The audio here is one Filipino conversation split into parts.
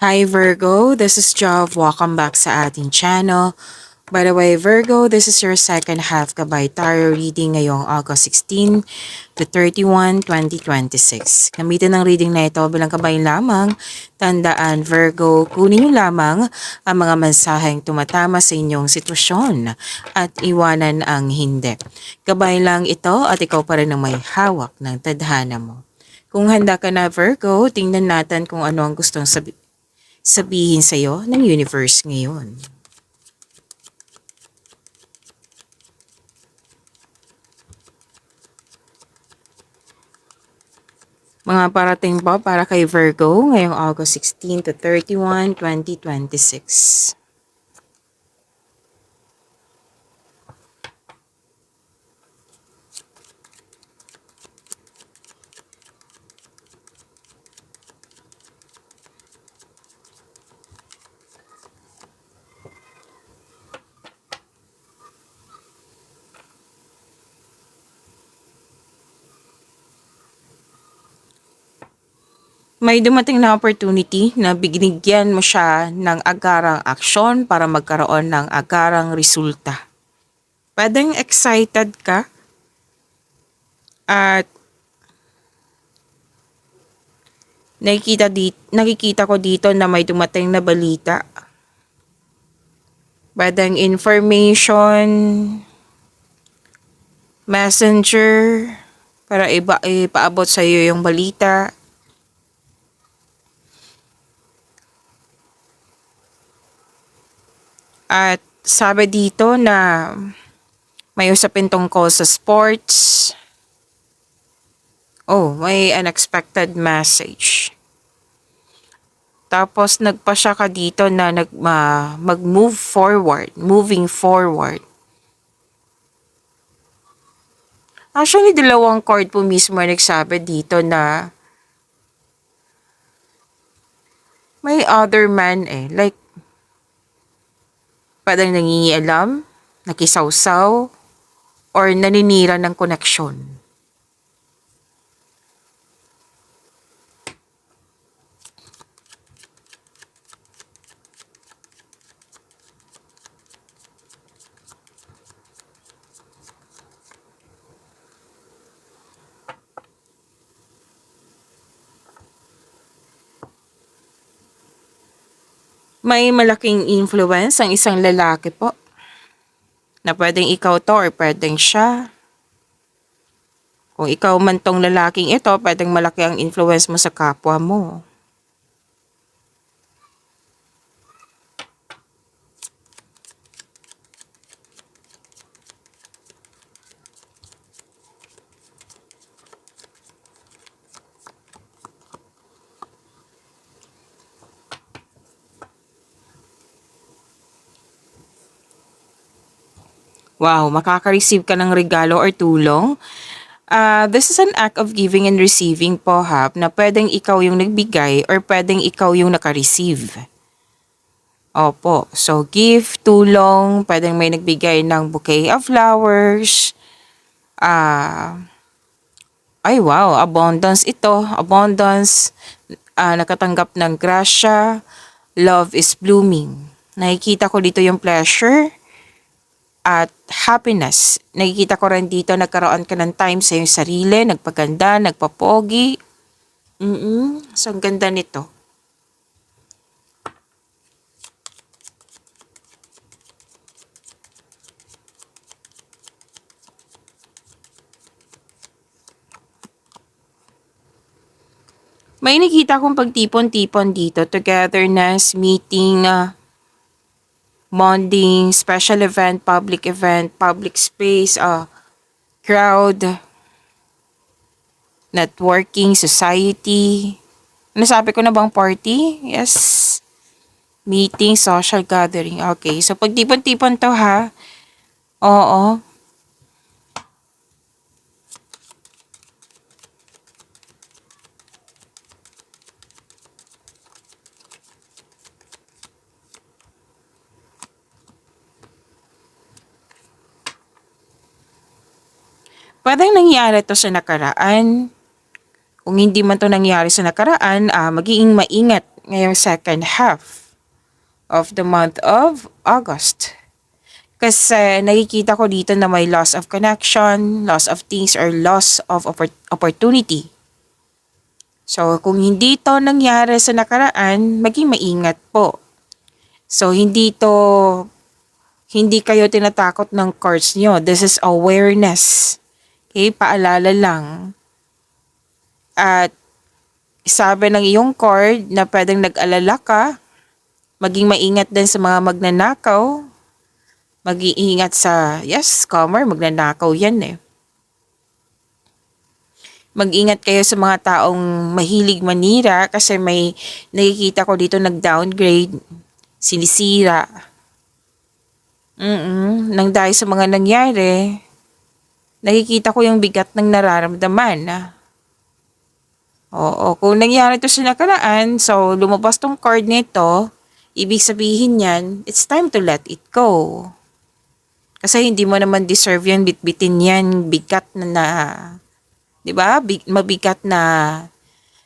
Hi Virgo, this is Jov. Welcome back sa ating channel. By the way, Virgo, this is your second half Gabay Tarot reading ngayong August 16 to 31, 2026. Gamitin ng reading na ito bilang gabay lamang. Tandaan, Virgo, kunin niyo lamang ang mga mensaheng tumatama sa inyong sitwasyon at iwanan ang hindi. Gabay lang ito at ikaw pa rin ang may hawak ng tadhana mo. Kung handa ka na Virgo, tingnan natin kung ano ang gustong sabihin sa'yo ng universe ngayon. Mga parating po para kay Virgo ngayong August 16 to 31, 2026. May dumating na opportunity na binigyan mo siya ng agarang aksyon para magkaroon ng agarang resulta. Pwedeng excited ka at nakikita ko dito na may dumating na balita. Pwedeng information, messenger, para ipaabot sa iyo yung balita. At sabi dito na may usapin tungkol sa sports. Oh, may unexpected message. Tapos nagpa siya ka dito na mag-move forward, moving forward. Actually, dalawang card po mismo ay nagsabi dito na may other man like parang nangingialam, nakisawsaw, or naninira ng koneksyon. May malaking influence ang isang lalaki po na pwedeng ikaw to or pwedeng siya. Kung ikaw man tong lalaking ito, pwedeng malaki ang influence mo sa kapwa mo. Wow, makaka-receive ka ng regalo or tulong. This is an act of giving and receiving po na pwedeng ikaw yung nagbigay or pwedeng ikaw yung naka-receive. Opo, so gift, tulong, pwedeng may nagbigay ng bouquet of flowers. Ay wow, abundance ito, abundance, nakatanggap ng grasya, love is blooming. Nakikita ko dito yung pleasure at happiness. Nakikita ko rin dito nagkaroon ka ng time sa iyong sarili, nagpaganda, nagpapogi. So ang ganda nito. May nakita kong pagtipon-tipon dito, togetherness, meeting, bonding, special event, public space, crowd, networking, society. Nasabi ko na bang party? Yes. Meeting, social gathering. Okay, so pagtipon-tipon to Oo. Pwedeng nangyari to sa nakaraan. Kung hindi man to nangyari sa nakaraan, magiging maingat ngayong second half of the month of August. Kasi nakikita ko dito na may loss of connection, loss of things, or loss of opportunity. So, kung hindi to nangyari sa nakaraan, maging maingat po. So, hindi kayo tinatakot ng cards nyo. This is awareness. Okay, paalala lang. At sabi ng iyong card na pwedeng nag-alala ka, maging maingat din sa mga magnanakaw, mag-iingat sa, yes, scammer, magnanakaw yan eh. Mag-ingat kayo sa mga taong mahilig manira kasi may nakikita ko dito nag-downgrade, sinisira. Nang dahil sa mga nangyari, nakikita ko yung bigat ng nararamdaman. Oo, kung nangyari to sa nakaraan, so lumabas tong card nito, ibig sabihin yan, it's time to let it go. Kasi hindi mo naman deserve yan, bitbitin yan, bigat na 'di ba? Mabigat na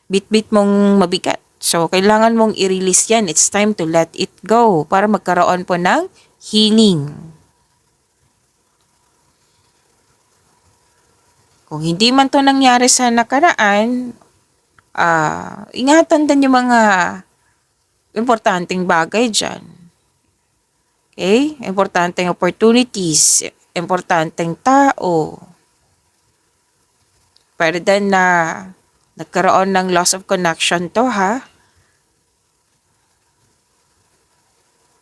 bitbit mong mabigat. So, kailangan mong i-release yan. It's time to let it go para magkaroon po ng healing. Kung hindi man to nangyari sa nakaraan, ingatan din yung mga importanteng bagay dyan. Okay? Importanteng opportunities, importanteng tao. Pwede din na nagkaroon ng loss of connection to ha.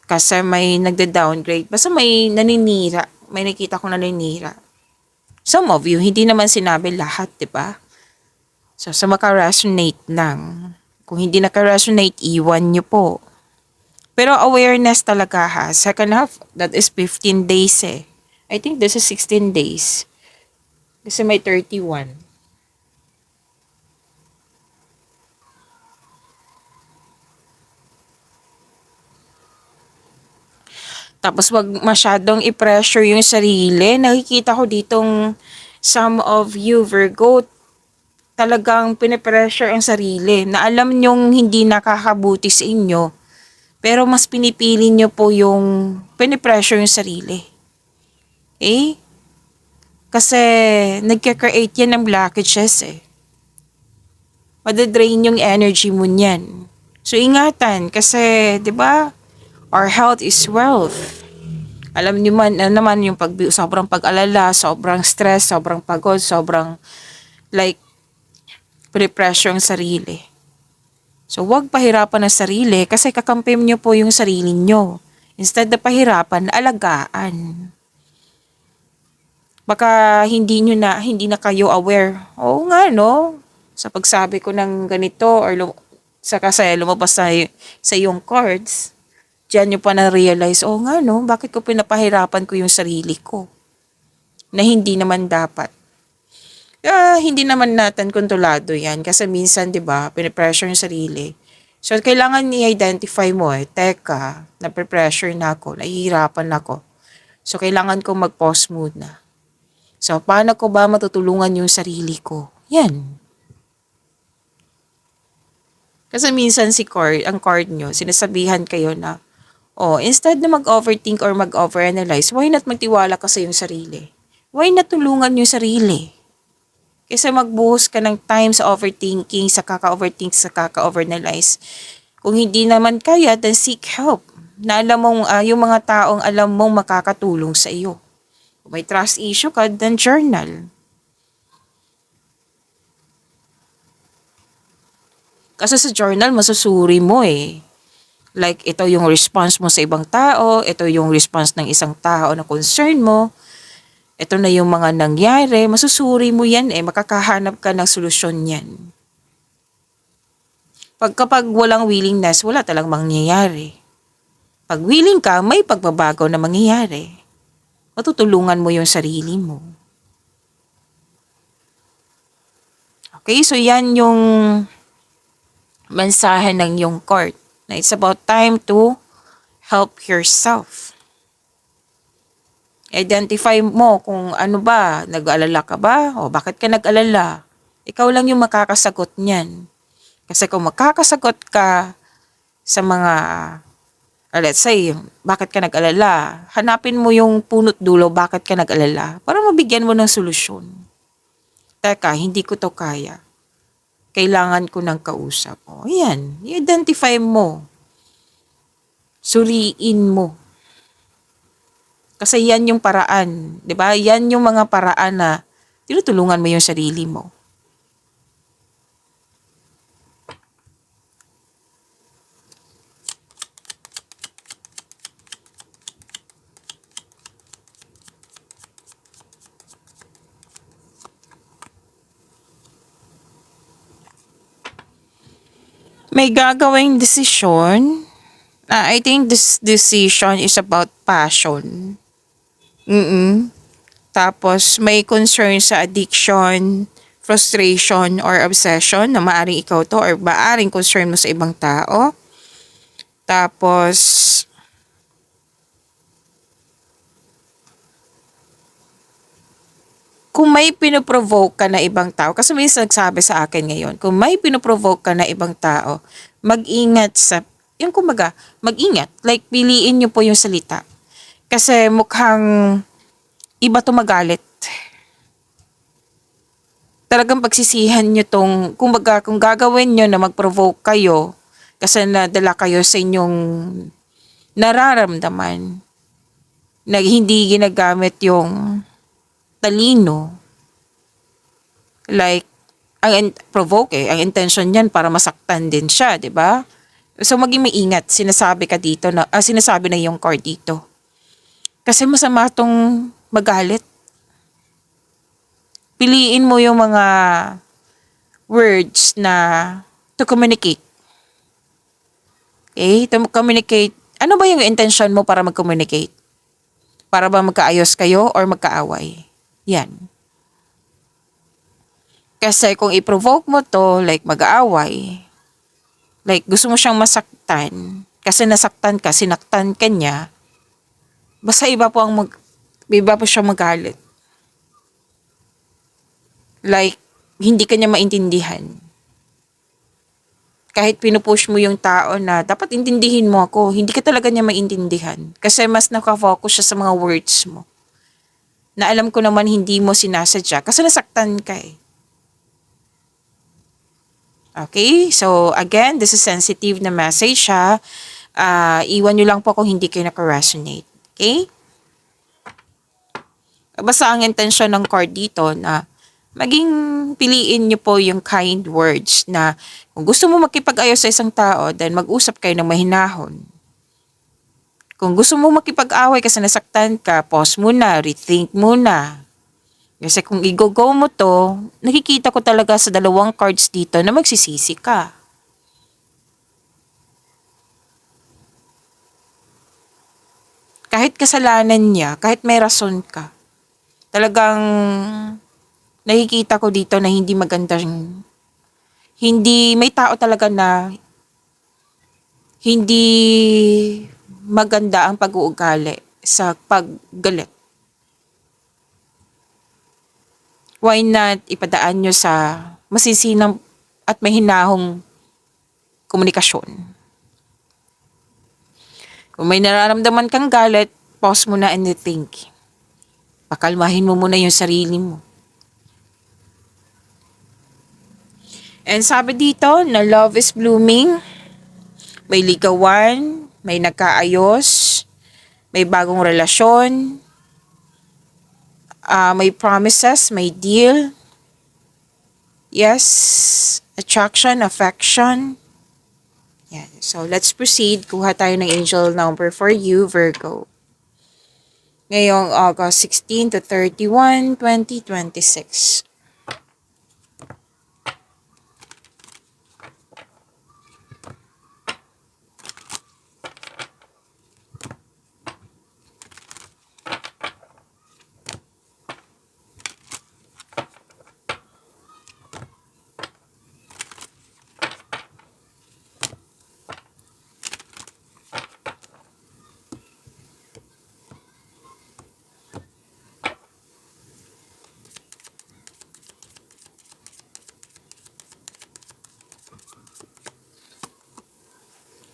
Kasi may nagda-downgrade. Basta may naninira. May nakita ko naninira. Some of you, hindi naman sinabi lahat, di ba? So, sa maka-resonate lang. Kung hindi naka-resonate, iwan nyo po. Pero awareness talaga ha. Second half, that is 15 days eh. I think this is 16 days. Kasi may 31. Tapos wag masyadong i-pressure yung sarili. Nakikita ko ditong some of you, Virgo, talagang pinipressure ang sarili na alam nyong hindi nakakabuti sa inyo. Pero mas pinipili nyo po yung pinipressure yung sarili. Eh? Kasi nagka-create yan ng blockages eh. Madadrain yung energy mo niyan. So ingatan kasi, 'di ba? Our health is wealth. Alam niyo man naman yung sobrang pag-alala, sobrang stress, sobrang pagod, sobrang like pre-pressure ang sarili. So wag pahirapan ang sarili kasi kakampi niyo po yung sarili niyo. Instead na pahirapan, alagaan. Baka hindi na kayo aware. Oo nga no. Sa pagsabi ko ng ganito or sa kasi lumabas sa iyong cards, diyan nyo pa na-realize, oh nga no, bakit ko pinapahirapan ko yung sarili ko? Na hindi naman dapat. Hindi naman natin kontrolado yan. Kasi minsan, di ba, pinipressure yung sarili. So, kailangan i-identify mo teka, nape-pressure na ako, nahihirapan ako. So, kailangan ko mag-pause muna. So, paano ko ba matutulungan yung sarili ko? Yan. Kasi minsan ang card nyo, sinasabihan kayo na, instead na mag-overthink or mag-overanalyze, why not magtiwala ka sa iyong sarili? Why not tulungan yung sarili? Kasi magbuhos ka ng time sa overthinking, sa kaka-overthink, sa kaka-overanalyze. Kung hindi naman kaya, then seek help. Na alam mong, yung mga taong alam mong makakatulong sa iyo. Kung may trust issue ka, then journal. Kasi sa journal, masusuri mo eh. Like, ito yung response mo sa ibang tao, ito yung response ng isang tao na concern mo, ito na yung mga nangyari, masusuri mo yan makakahanap ka ng solusyon yan. Kapag walang willingness, wala talagang mangyayari. Pag willing ka, may pagbabago na mangyayari. Matutulungan mo yung sarili mo. Okay, so yan yung mensahe ng yung card. Na it's about time to help yourself. Identify mo kung ano ba, nag-aalala ka ba? O bakit ka nag-alala? Ikaw lang yung makakasagot niyan. Kasi kung makakasagot ka, sa mga, let's say, bakit ka nag-alala? Hanapin mo yung punot dulo, bakit ka nag-alala? Para mabigyan mo ng solusyon. Teka, hindi ko to kaya. Kailangan ko ng kausap. O, yan. I-identify mo. Suriin mo. Kasi yan yung paraan. 'Di ba? Yan yung mga paraan na tinutulungan mo yung sarili mo. May gagawing desisyon. I think this decision is about passion. Tapos may concern sa addiction, frustration, or obsession na maaring ikaw to or maaring concern mo sa ibang tao. Tapos kung may pinoprovoke ka na ibang tao, kasi may nagsabi sa akin ngayon, kung may pinoprovoke ka na ibang tao, mag-ingat sa, yung kumbaga, mag-ingat. Like, piliin nyo po yung salita. Kasi mukhang iba to magalit. Talagang pagsisihan nyo tong, kumbaga, kung gagawin nyo na mag-provoke kayo, kasi nadala kayo sa inyong nararamdaman, na hindi ginagamit yung talino, like, provoke ang intention niyan para masaktan din siya, 'di ba? So maging maingat, sinasabi ka dito na sinasabi na yung card dito. Kasi masama tong magalit. Piliin mo yung mga words na to communicate. Okay? To communicate. Ano ba yung intention mo para mag-communicate? Para ba magkaayos kayo or magkaaway? Yan. Kasi kung i-provoke mo to, like mag-aaway, like gusto mo siyang masaktan, kasi nasaktan ka, sinaktan ka niya, basta iba po siyang magalit. Like, hindi ka niya maintindihan. Kahit pinupush mo yung tao na dapat intindihin mo ako, hindi ka talaga niya maintindihan. Kasi mas nakafocus siya sa mga words mo. Na alam ko naman hindi mo sinasadya kasi nasaktan ka eh. Okay? So, again, this is sensitive na message ha. Iwan nyo lang po kung hindi kayo naka-resonate. Okay? Basta ang intention ng card dito na maging piliin nyo po yung kind words na kung gusto mo makipag-ayos sa isang tao, then mag-usap kayo ng mahinahon. Kung gusto mo makipag-away kasi nasaktan ka, pause muna, rethink muna. Kasi kung i-go mo to, nakikita ko talaga sa dalawang cards dito na magsisisi ka. Kahit kasalanan niya, kahit may rason ka, talagang nakikita ko dito na hindi magandang, hindi, may tao talaga na hindi maganda ang pag-uugali sa paggalit. Why not ipadaan nyo sa masisinang at mahinahong komunikasyon? Kung may nararamdaman kang galit, pause mo na and think. Pakalmahin mo muna yung sarili mo. And sabi dito na love is blooming, may ligawan, may nagkaayos, may bagong relasyon, may promises, may deal. Yes, attraction, affection. Yeah. So let's proceed. Kuha tayo ng angel number for you, Virgo. Ngayong August 16 to 31, 2026.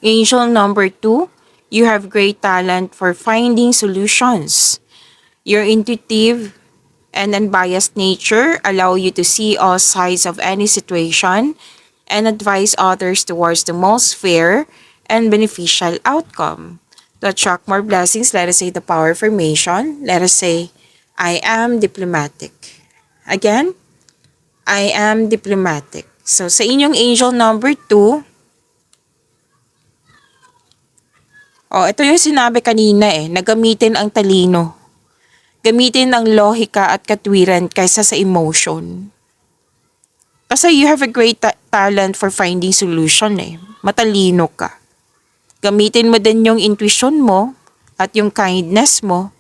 Angel number 2, you have great talent for finding solutions. Your intuitive and unbiased nature allow you to see all sides of any situation and advise others towards the most fair and beneficial outcome. To attract more blessings, let us say the power affirmation. Let us say, I am diplomatic. Again, I am diplomatic. So, sa inyong angel number 2, ito yung sinabi kanina na gamitin ang talino. Gamitin ang lohika at katwiran kaysa sa emotion. Kasi you have a great talent for finding solution Matalino ka. Gamitin mo din yung intuition mo at yung kindness mo.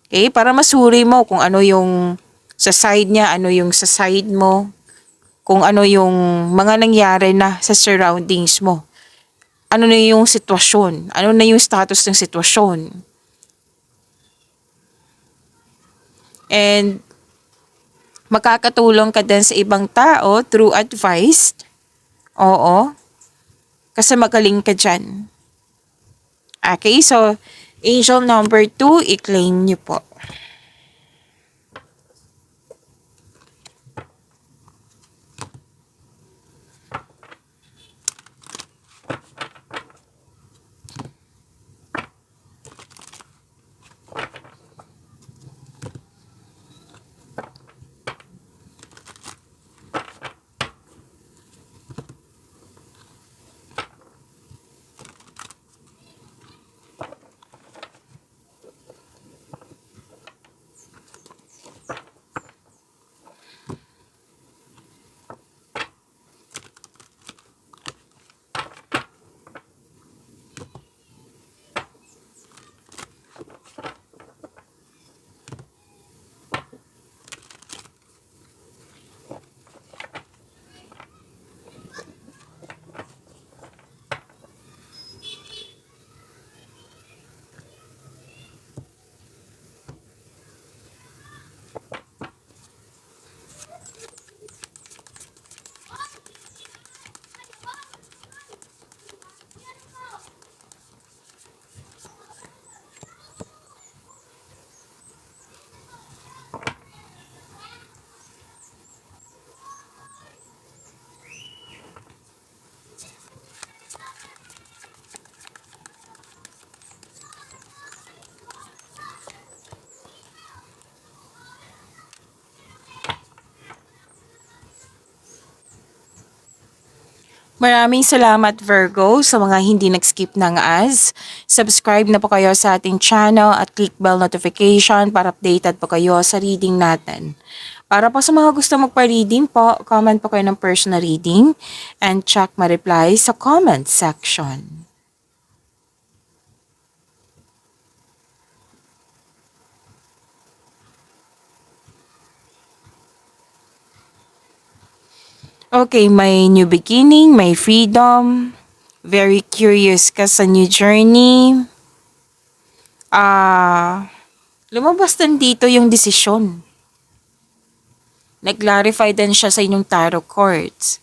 Okay? Para masuri mo kung ano yung sa side niya, ano yung sa side mo. Kung ano yung mga nangyari na sa surroundings mo. Ano na yung sitwasyon? Ano na yung status ng sitwasyon? And makakatulong ka din sa ibang tao through advice. Oo. Kasi magaling ka dyan. Okay, so angel number 2, i-claim niyo po. Maraming salamat Virgo sa mga hindi nag-skip ng ads. Subscribe na po kayo sa ating channel at click bell notification para updated po kayo sa reading natin. Para po sa mga gusto magpa-reading po, comment po kayo ng personal reading and check my reply sa comment section. Okay, may new beginning, may freedom, very curious ka sa new journey. Lumabas din dito yung desisyon. Nag-clarify din siya sa inyong tarot cards.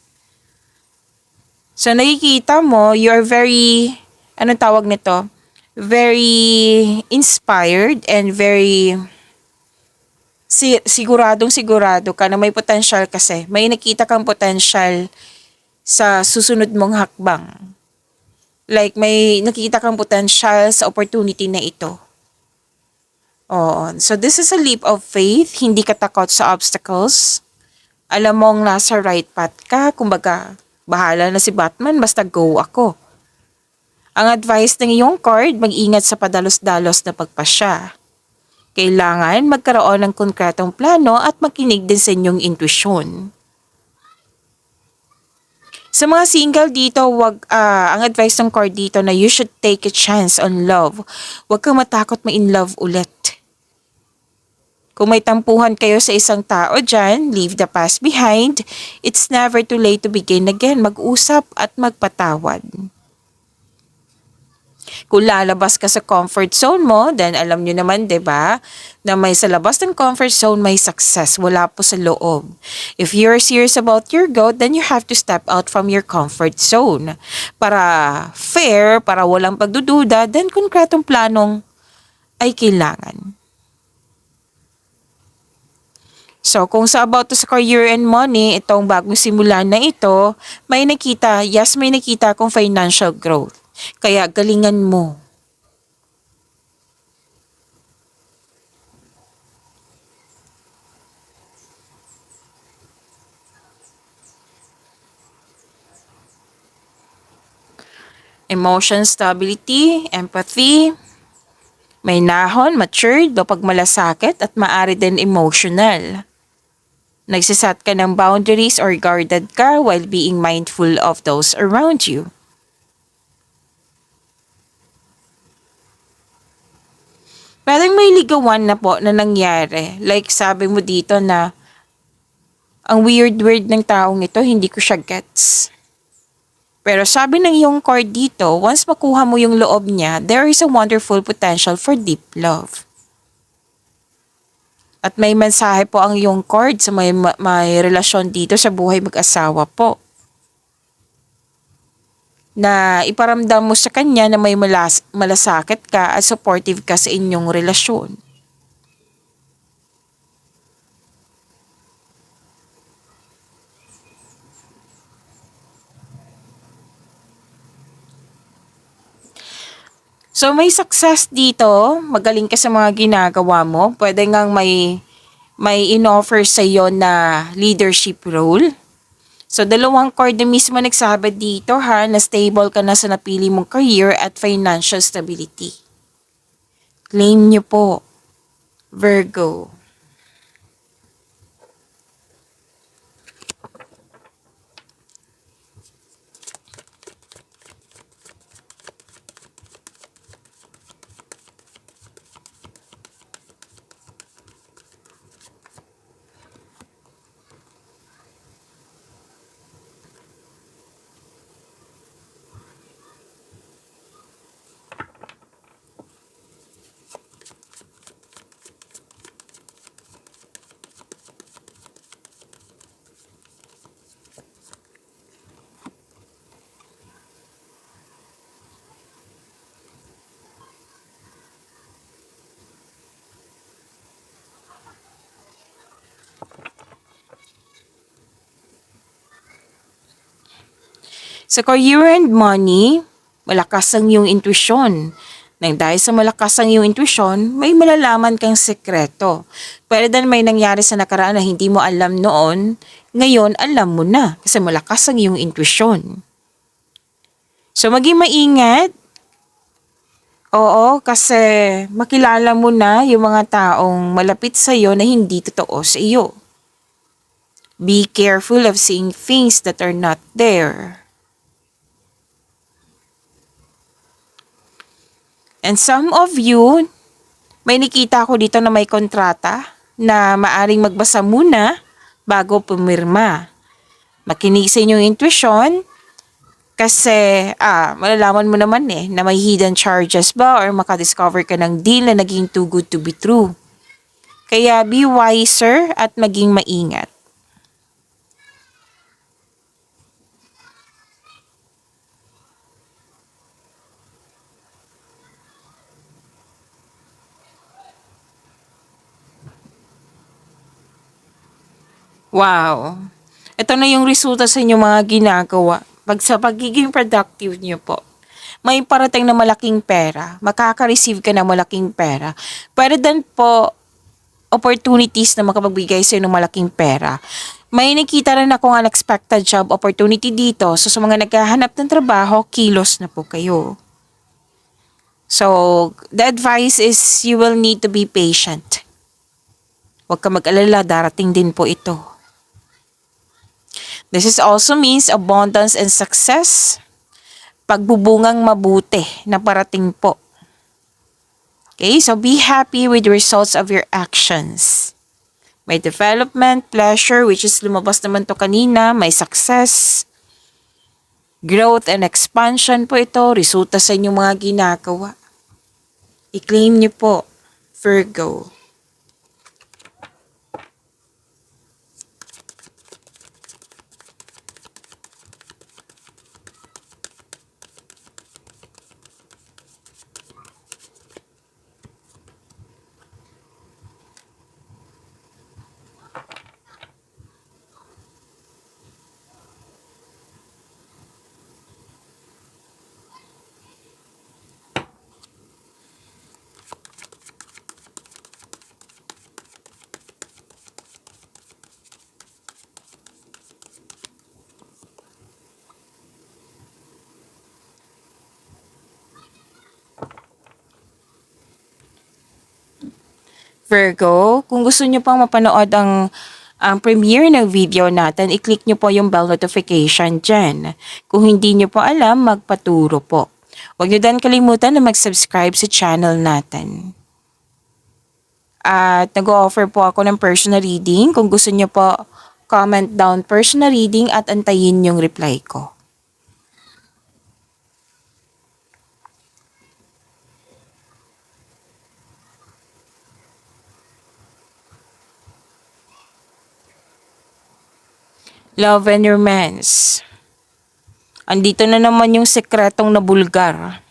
So nakikita mo, you're very, anong tawag nito? Very inspired and very siguradong-sigurado ka na may potential kasi. May nakita kang potential sa susunod mong hakbang. Like, may nakita kang potential sa opportunity na ito. Oo. So, this is a leap of faith. Hindi ka takot sa obstacles. Alam mong nasa right path ka. Kumbaga, bahala na si Batman, basta go ako. Ang advice ng iyong card, mag-ingat sa padalos-dalos na pagpasya. Kailangan magkaroon ng konkretong plano at makinig din sa inyong intuition. Sa mga single dito, ang advice ng card dito na you should take a chance on love. Huwag kang matakot ma-in love ulit. Kung may tampuhan kayo sa isang tao dyan, leave the past behind. It's never too late to begin again. Mag-usap at magpatawad. Kung lalabas ka sa comfort zone mo, then alam nyo naman, 'di ba, na may sa labas ng comfort zone may success, wala po sa loob. If you're serious about your goal, then you have to step out from your comfort zone. Para fair, para walang pagdududa, then konkretong planong ay kailangan. So, kung sa about to sa career and money, itong bagong simulan na ito, may nakita, yes, may nakita akong financial growth. Kaya galingan mo. Emotion stability, empathy, may nahon, matured, pag malasakit at maari din emotional. Nagsisat ka ng boundaries or guarded ka while being mindful of those around you. Parang may ligawan na po na nangyari. Like sabi mo dito na ang weird ng taong ito, hindi ko siya gets. Pero sabi ng iyong card dito, once makuha mo yung loob niya, there is a wonderful potential for deep love. At may mensahe po ang iyong card sa may relasyon dito sa buhay mag-asawa po. Na iparamdam mo sa kanya na may malasakit ka at supportive ka sa inyong relasyon. So may success dito, magaling ka sa mga ginagawa mo. Pwede ngang may in-offer sa iyo na leadership role. So dalawang card na mismo nagsabi dito ha, na stable ka na sa napili mong career at financial stability. Claim niyo po, Virgo. Sa career and money, malakas ang iyong intuition. Nang dahil sa malakas ang iyong intuition, may malalaman kang sekreto. Pwede din may nangyari sa nakaraan na hindi mo alam noon, ngayon alam mo na kasi malakas ang iyong intuition. So maging maingat. Oo, kasi makilala mo na yung mga taong malapit sa iyo na hindi totoo sa iyo. Be careful of seeing things that are not there. And some of you, may nakita ko dito na may kontrata na maaring magbasa muna bago pumirma. Makinig sa inyong intuition kasi malalaman mo naman na may hidden charges ba or makadiscover ka ng deal na naging too good to be true. Kaya be wiser at maging maingat. Wow! Ito na yung resulta sa inyong mga ginagawa. Sa pagiging productive niyo po, may parating na malaking pera. Makaka-receive ka ng malaking pera. Pwede din po opportunities na makapagbigay sa ng malaking pera. May nakita rin akong unexpected job opportunity dito. So sa mga naghahanap ng trabaho, kilos na po kayo. So, the advice is you will need to be patient. Huwag ka mag-alala, darating din po ito. This is also means abundance and success. Pagbubungang mabuti na parating po. Okay, so be happy with the results of your actions. May development, pleasure, which is lumabas naman to kanina, may success. Growth and expansion po ito, resulta sa inyong mga ginagawa. I-claim niyo po, Virgo. Virgo, kung gusto nyo pang mapanood ang premiere ng video natin, i-click nyo po yung bell notification dyan. Kung hindi nyo po alam, magpaturo po. Huwag nyo din kalimutan na mag-subscribe sa channel natin. At nag-offer po ako ng personal reading. Kung gusto nyo po, comment down personal reading at antayin yung reply ko. Love and romance. Andito na naman yung sekretong nabulgar.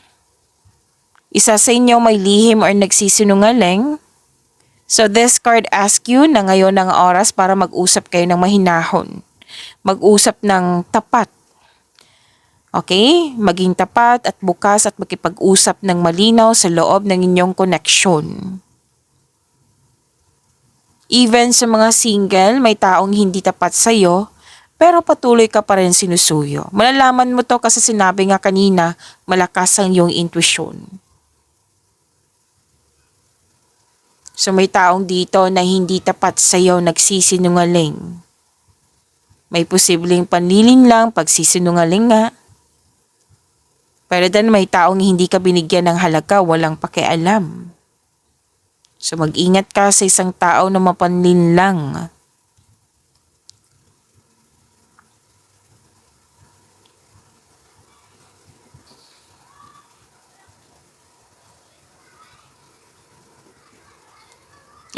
Isa sa inyo may lihim or nagsisinungaling. So this card asks you na ngayon ang oras para mag-usap kayo ng mahinahon. Mag-usap ng tapat. Okay? Maging tapat at bukas at makipag-usap ng malinaw sa loob ng inyong koneksyon. Even sa mga single, may taong hindi tapat sa'yo, pero patuloy ka pa rin sinusuyo. Malalaman mo to kasi sinabi nga kanina, malakas ang iyong intuition. So may taong dito na hindi tapat sa'yo nagsisinungaling. May posibleng panlilin lang pagsisinungaling nga. Pero dan may taong hindi ka binigyan ng halaga, walang pakialam. So mag-ingat ka sa isang tao na mapanlin lang.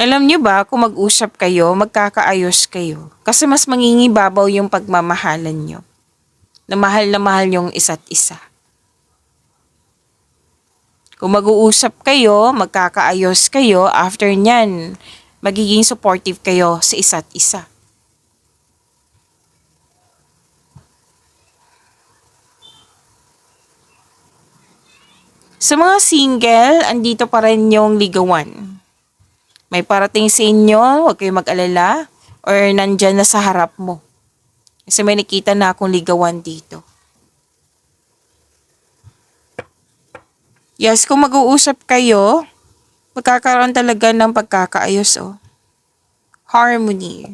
Alam niyo ba, kung mag-usap kayo, magkakaayos kayo. Kasi mas mangingibabaw yung pagmamahalan niyo. Na mahal niyong isa't isa. Kung mag-uusap kayo, magkakaayos kayo, after nyan, magiging supportive kayo sa isa't isa. Sa mga single, andito pa rin yung ligawan. May parating sa inyo, huwag kayong mag-alala, or nandyan na sa harap mo. Kasi may nakita na akong ligawan dito. Yes, kung mag-uusap kayo, magkakaroon talaga ng pagkakaayos, oh. Harmony.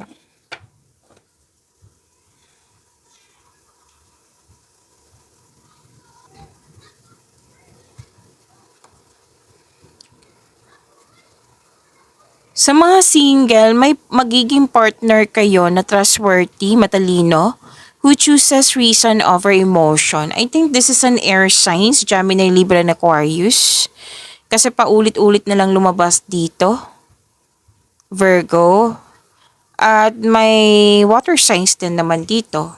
Sa mga single, may magiging partner kayo na trustworthy, matalino, who chooses reason over emotion. I think this is an air signs, Gemini, Libra, and Aquarius. Kasi paulit-ulit na lang lumabas dito. Virgo. At may water signs din naman dito.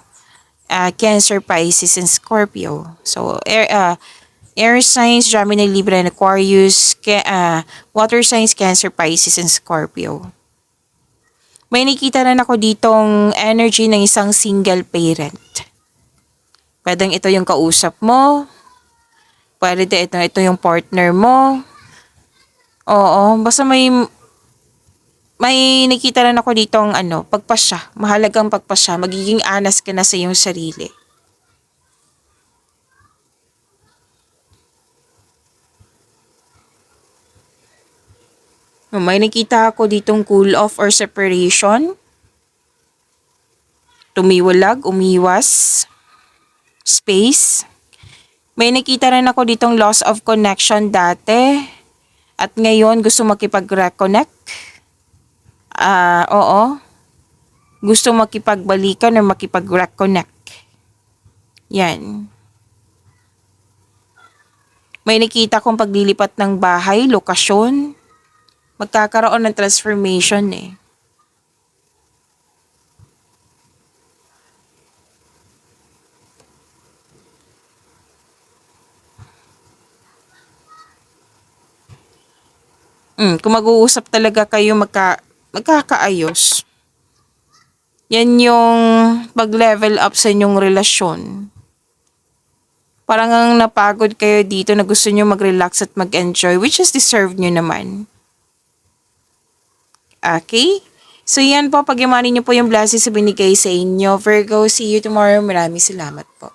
Cancer, Pisces, and Scorpio. So, air signs, Gemini, Libra, and Aquarius, water signs, Cancer, Pisces, and Scorpio. May nakita rin ako ditong energy ng isang single parent. Pwedeng ito yung kausap mo. Pwede ito yung partner mo. Oo, basta may nakita rin ako ditong pagpasya. Mahalagang pagpasya. Magiging honest ka na sa iyong sarili. May nakita ako ditong cool off or separation. Tumiwalag, umiwas. Space. May nakita rin ako ditong loss of connection dati. At ngayon gusto makipag-reconnect. Oo. Gusto makipagbalikan or makipag-reconnect. Yan. May nakita kong paglilipat ng bahay, lokasyon. Magkakaroon ng transformation eh. Kung mag-uusap talaga kayo, magkakaayos. Yan yung pag-level up sa inyong relasyon. Parang ang napagod kayo dito na gusto nyo mag-relax at mag-enjoy, which is deserved nyo naman. Okay? So yan po, pag-imanin nyo po yung blessings na binigay sa inyo. Virgo, see you tomorrow. Maraming salamat po.